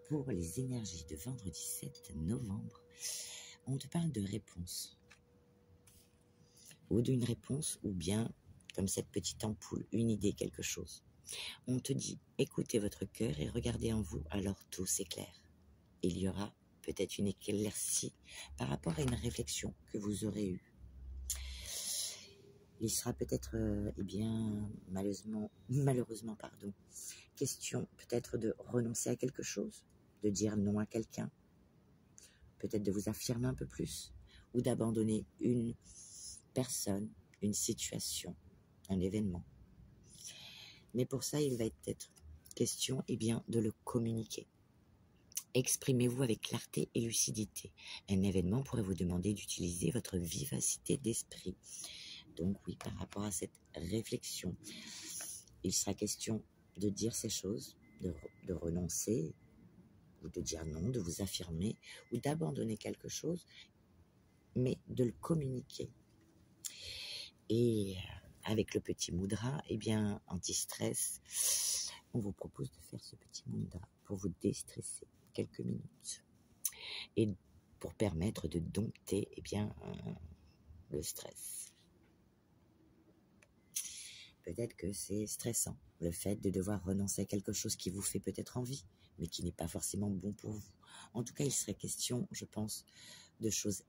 pour les énergies de vendredi 7 novembre, on te parle de réponse. Ou d'une réponse, ou bien, comme cette petite ampoule, une idée, quelque chose. On te dit, écoutez votre cœur et regardez en vous, alors tout s'éclaire. Il y aura peut-être une éclaircie par rapport à une réflexion que vous aurez eue. Il sera peut-être, malheureusement, question peut-être de renoncer à quelque chose, de dire non à quelqu'un, peut-être de vous affirmer un peu plus, ou d'abandonner une personne, une situation, un événement. Mais pour ça, il va être question de le communiquer. Exprimez-vous avec clarté et lucidité. Un événement pourrait vous demander d'utiliser votre vivacité d'esprit. Donc oui, par rapport à cette réflexion, il sera question de dire ces choses, de renoncer, ou de dire non, de vous affirmer, ou d'abandonner quelque chose, mais de le communiquer. Et avec le petit mudra, anti-stress, on vous propose de faire ce petit mudra pour vous déstresser quelques minutes et pour permettre de dompter le stress. Peut-être que c'est stressant, le fait de devoir renoncer à quelque chose qui vous fait peut-être envie, mais qui n'est pas forcément bon pour vous. En tout cas, il serait question, je pense, de choses,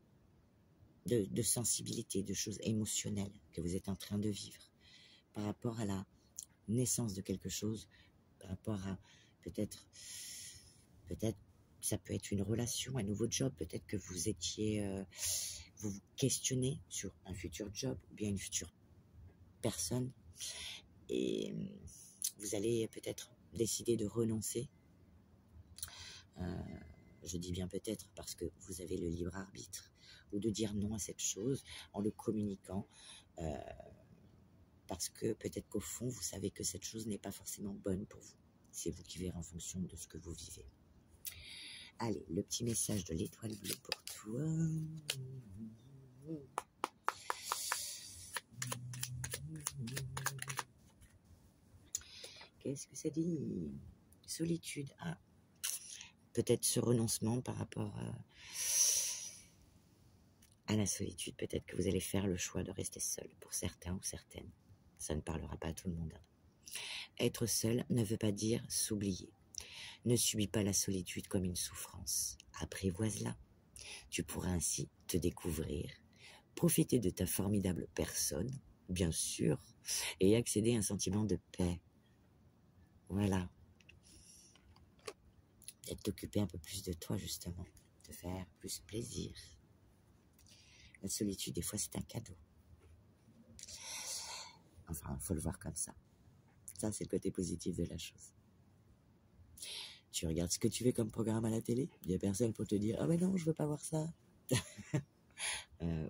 de sensibilité, de choses émotionnelles que vous êtes en train de vivre, par rapport à la naissance de quelque chose, par rapport à peut-être ça peut être une relation, un nouveau job, peut-être que vous vous questionnez sur un futur job ou bien une future personne et vous allez peut-être décider de renoncer. Je dis bien peut-être parce que vous avez le libre arbitre, ou de dire non à cette chose en le communiquant, parce que peut-être qu'au fond vous savez que cette chose n'est pas forcément bonne pour vous. C'est vous qui verrez en fonction de ce que vous vivez. Allez, le petit message de l'étoile bleue pour toi. Qu'est-ce que ça dit? Solitude. Ah, peut-être ce renoncement par rapport à la solitude. Peut-être que vous allez faire le choix de rester seul pour certains ou certaines. Ça ne parlera pas à tout le monde. Être seul ne veut pas dire s'oublier. Ne subis pas la solitude comme une souffrance. Apprivoise-la. Tu pourras ainsi te découvrir, profiter de ta formidable personne, bien sûr, et accéder à un sentiment de paix. Voilà. Et t'occuper un peu plus de toi, justement. Te faire plus plaisir. La solitude, des fois, c'est un cadeau. Enfin, il faut le voir comme ça. Ça, c'est le côté positif de la chose. Tu regardes ce que tu veux comme programme à la télé, il n'y a personne pour te dire « Ah mais non, je veux pas voir ça !»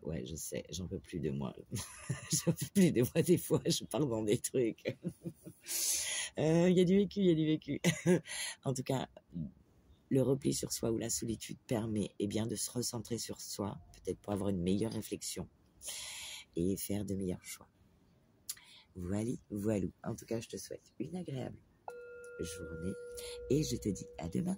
Ouais, je sais, j'en peux plus de moi. J'en peux plus de moi, des fois, je pars dans des trucs. Il y a du vécu. En tout cas, le repli sur soi ou la solitude permet de se recentrer sur soi, peut-être pour avoir une meilleure réflexion et faire de meilleurs choix. Voilà. En tout cas, je te souhaite une agréable journée et je te dis à demain.